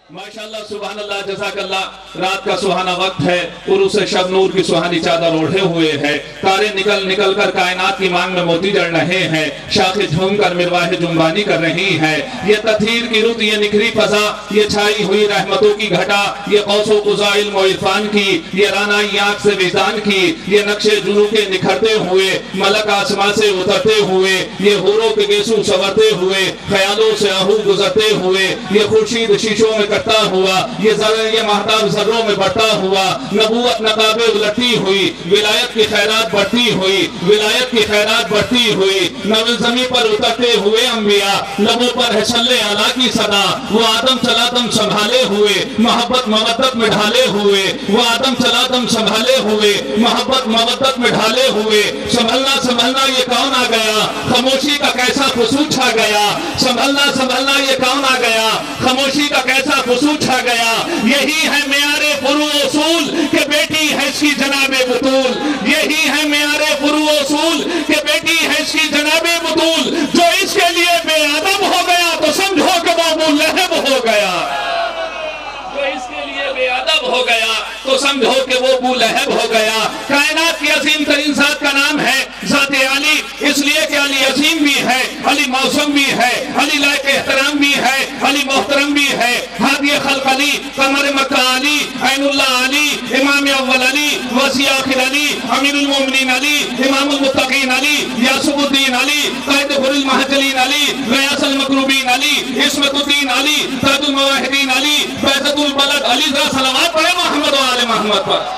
माशाअल्लाह सुभान अल्लाह जज़ाकल्लाह। रात का सुहाना वक्त है, उरूस शब नूर की सुहानी चादर ओढ़े हुए है, तारे निकल निकल कर कायनात की मांग में मोती जड़ रहे हैं, शाखे झूम कर मिरवाहे जुम्बानी कर रही है। ये तथीर की रुत, ये निखरी फजा, ये छाई हुई रहमतों की घटा, ये कौसो कुज़ा इल्म व इरफान की, ये रानाई आँख से विज़ान की, ये नक्शे जुनू के निखरते हुए, मलक आसमां से उतरते हुए, ये हुरों के गेसू संवरते हुए, ख्यालों से आहू गुजरते हुए, ये खुर्शीद शीशों में कटता हुआ, ये महताब ज़र्रों में बढ़ता हुआ, नबूवत नकाबे उलटती हुई, विलायत की खैरात बढ़ती हुई, विलायत की खैरात बढ़ती हुई, नवल ज़मीं पर उतरते हुए अंबिया, लबों पर है सल्ले अला की सदा, वो आदम चला दम संभाले हुए, मोहब्बत मवद्दत में ढाले हुए, वो आदम चला दम संभाले हुए, मोहब्बत मवद्दत में ढाले हुए। संभलना संभलना ये कौन आ गया, खामोशी का कैसा खुशबू छा गया, संभलना संभलना ये कौन आ गया, खामोशी का कैसा खुशबू छा गया। यही है मेयारे फुरू उसूल के बेटी है इसकी जनाबे बुतूल, यही है मेयारे फुरू उसूल के बेटी है इसकी जनाबे बुतूल। जो इसके लिए बेअदब हो गया तो समझो कि वो अबू लहब हो गया, जो इसके लिए बेअदब हो गया तो समझो कि वो अबू लहब हो गया। कायनात की अजीम तरीन ज़ात का नाम है ज़ाते अली, इसलिए कि अली अजीम भी है, अली मौसम भी है, अली लायक एहतराम भी है, अली मोहतरम भी है। हादी खल्क अली, कमर मक्का अली, ऐनुल्लाह अली, इमाम अव्वल अली, वसी आखिर अली, अमीरुल मोमिनीन अली, इमामुल मुत्तकीन अली, यासुबुद्दीन अली, कायद हुरुल महजलीन अली, गयासल मकरूबीन अली, इस्मतुद्दीन अली, ताजुल मवाहिदीन अली, बैतुल बलद अली। ज़रा सलावत पढ़े मोहम्मद व आले मोहम्मद पर।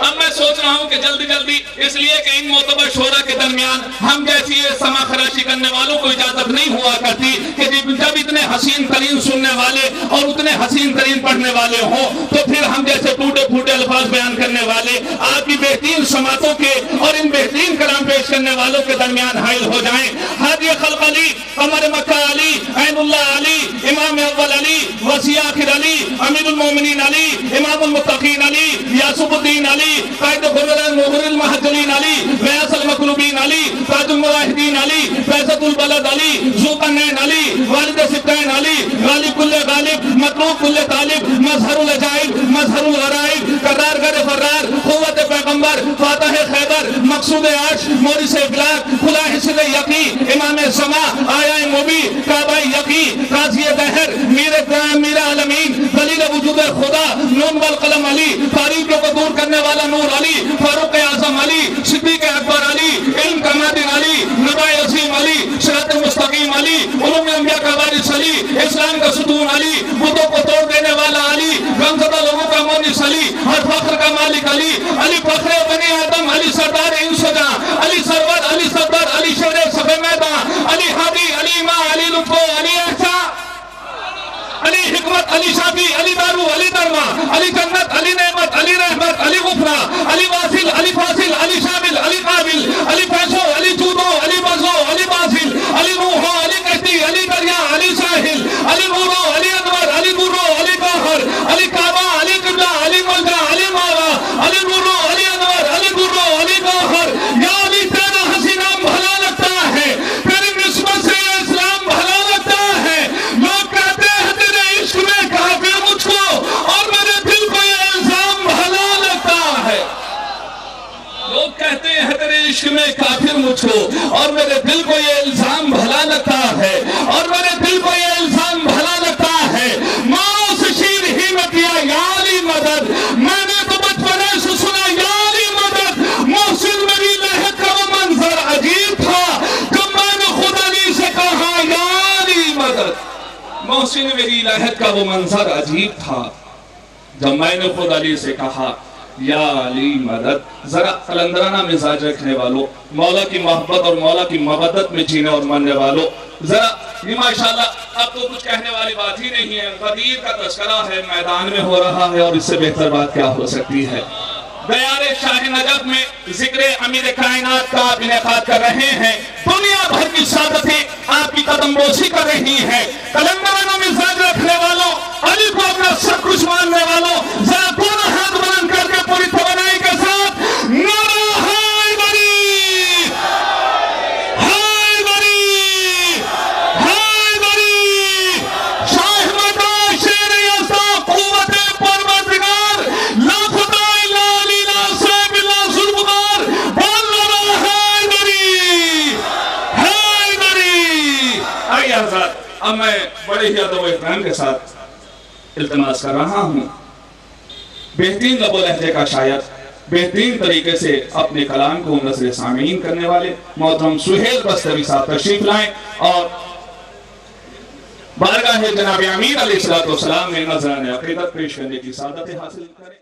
अब मैं सोच रहा हूँ कि जल्दी जल्दी, इसलिए कि इन मोतबर शोरा के दरमियान हम जैसी ये समा खराशी करने वालों को इजाजत नहीं हुआ करती कि जब इतने हसीन तरीन सुनने वाले और उतने हसीन तरीन पढ़ने वाले हों तो फिर हम जैसे टूटे फूटे अल्फाज बयान करने वाले आपकी बेहतरीन समातों के और इन बेहतरीन कलाम पेश करने वालों के दरमियान हाइल हो जाएं। हादी खल्क अली, कमर मक्का अली, ऐनुल्लाह अली, इमाम अव्वल अली, वसी आखिर अली, अमीरुल मोमिनीन अली, इमामुल मुत्तकीन अली, यासुबुद्दीन अली, कायद हुरुल महजलीन अली, गयासल मकरूबीन अली, ताजुल मवाहिदीन अली, बैतुल बलद अली, ज़ुल्करनैन अली, वालिद सिब्तैन अली, गालिब कुल्ले गालिब, मतलूब कुल्ले तालिब, मज़हरुल अजाइब, मज़हरुल गराइब, करार गर फरार, क़ुव्वत पैगंबर, फातह खैबर, मक़सूद अर्श, मोरिस इफ़लाक, खुला हिस्से यकी, इमाम समा, आया मुबी, काबा यकी, काज़ी दहर, मीर आलमीन, दलील वजूद खुदा, नून वल कलम अली, तारीक़ों को दूर करने वाला नूर अली, फारूक आज़म अली, सिद्दीक़ अकबर अली, इल्म का मादिन अली, नबी अज़ीम अली, सिरात मुस्तकीम अली, उलूम अंबिया का वारिस अली, इस्लाम का सुतून अली, बुतों को तोड़ देने वाला अली, गमज़दा लोगों का मोनिस अली, हर फख्र का मालिक अली, अली फख्रे बनी आदम, अली सरदार इंसजा, अली सरवर, अली सफर, अली शेरे सफे मैदान, अली हादी, अली माँ, अली लुत्फो, अली एहसा, अली हिकमत, अली शाफी, अली दारू, अली दरमा, अली जन्नत, अली नेमत, अली रहमत, अली गुफरा, अली वासिल, अली फासिल, अली शामिल, अली काबिल, अली फैसो, अली जूदो, अली बजो, अली बासिल, अली नूहो, अली कश्ती, अली दरिया, अली साहिल, अली नूरो, अली अनवर, अली नूरो, अली काहर, अली काबा, अली किबला, अली मलजा, अली मावा, अली नूरो, अली अनवर, अली नूरो, अली काहर। या अली तेरा हसी नाम भला लगता है, तेरी निस्बत से ये इस्लाम भला लगता है। लोग कहते हैं तेरे इश्क में काफिर मुझको और मेरे दिल को ये इल्जाम भला लगता है। लोग कहते हैं तेरे इश्क में काफिर मुझको और मेरे दिल को ये इल्जाम भला लगता है, और मेरे दिल को ये इल्जाम भला लगता है। माँ से शीर ही में किया या अली मदद, मैंने तो बचपने से सुना या अली मदद। मोहसिन मेरी लहक का वो मंजर अजीब था जब मैंने खुद अली से कहा या अली मदद। मोहसिन मेरी लहक का वो मंजर अजीब था जब मैंने खुद अली से कहा या अली मदद। जरा कलंदराना मिजाज रखने वालों, मौला की मोहब्बत और मौला की मवद्दत में जीने और मरने वालों, जरा ये माशाल्लाह अब तो कुछ कहने वाली बात ही नहीं है। गदीर का तस्करा है, मैदान में हो रहा है, और इससे बेहतर बात क्या हो सकती है। दयारे शाह नजफ में जिक्र अमीर कायनात का आप इनेकाद कर रहे हैं, दुनिया भर की सादतें आपकी कदमबोसी कर रही हैं। कलंदराना मिजाज रखने वालों, अली को अपना सब कुछ मानने वालों, जरा दोनों हाथ बुलंद करके पूरी तवन्नाई के साथ नारा हैदरी, हैदरी, اب میں بڑے ہی ادب و احترام کے ساتھ التماس کر رہا ہوں، بہترین لب و لہجے کا شاعر، بہترین طریقے سے اپنے کلام کو نظر سامعین کرنے والے محترم سہیل بستری صاحب تشریف لائیں اور بارگاہ جناب امیر علیہ السلام میں نذرانِ عقیدت پیش کرنے کی سعادت حاصل کریں۔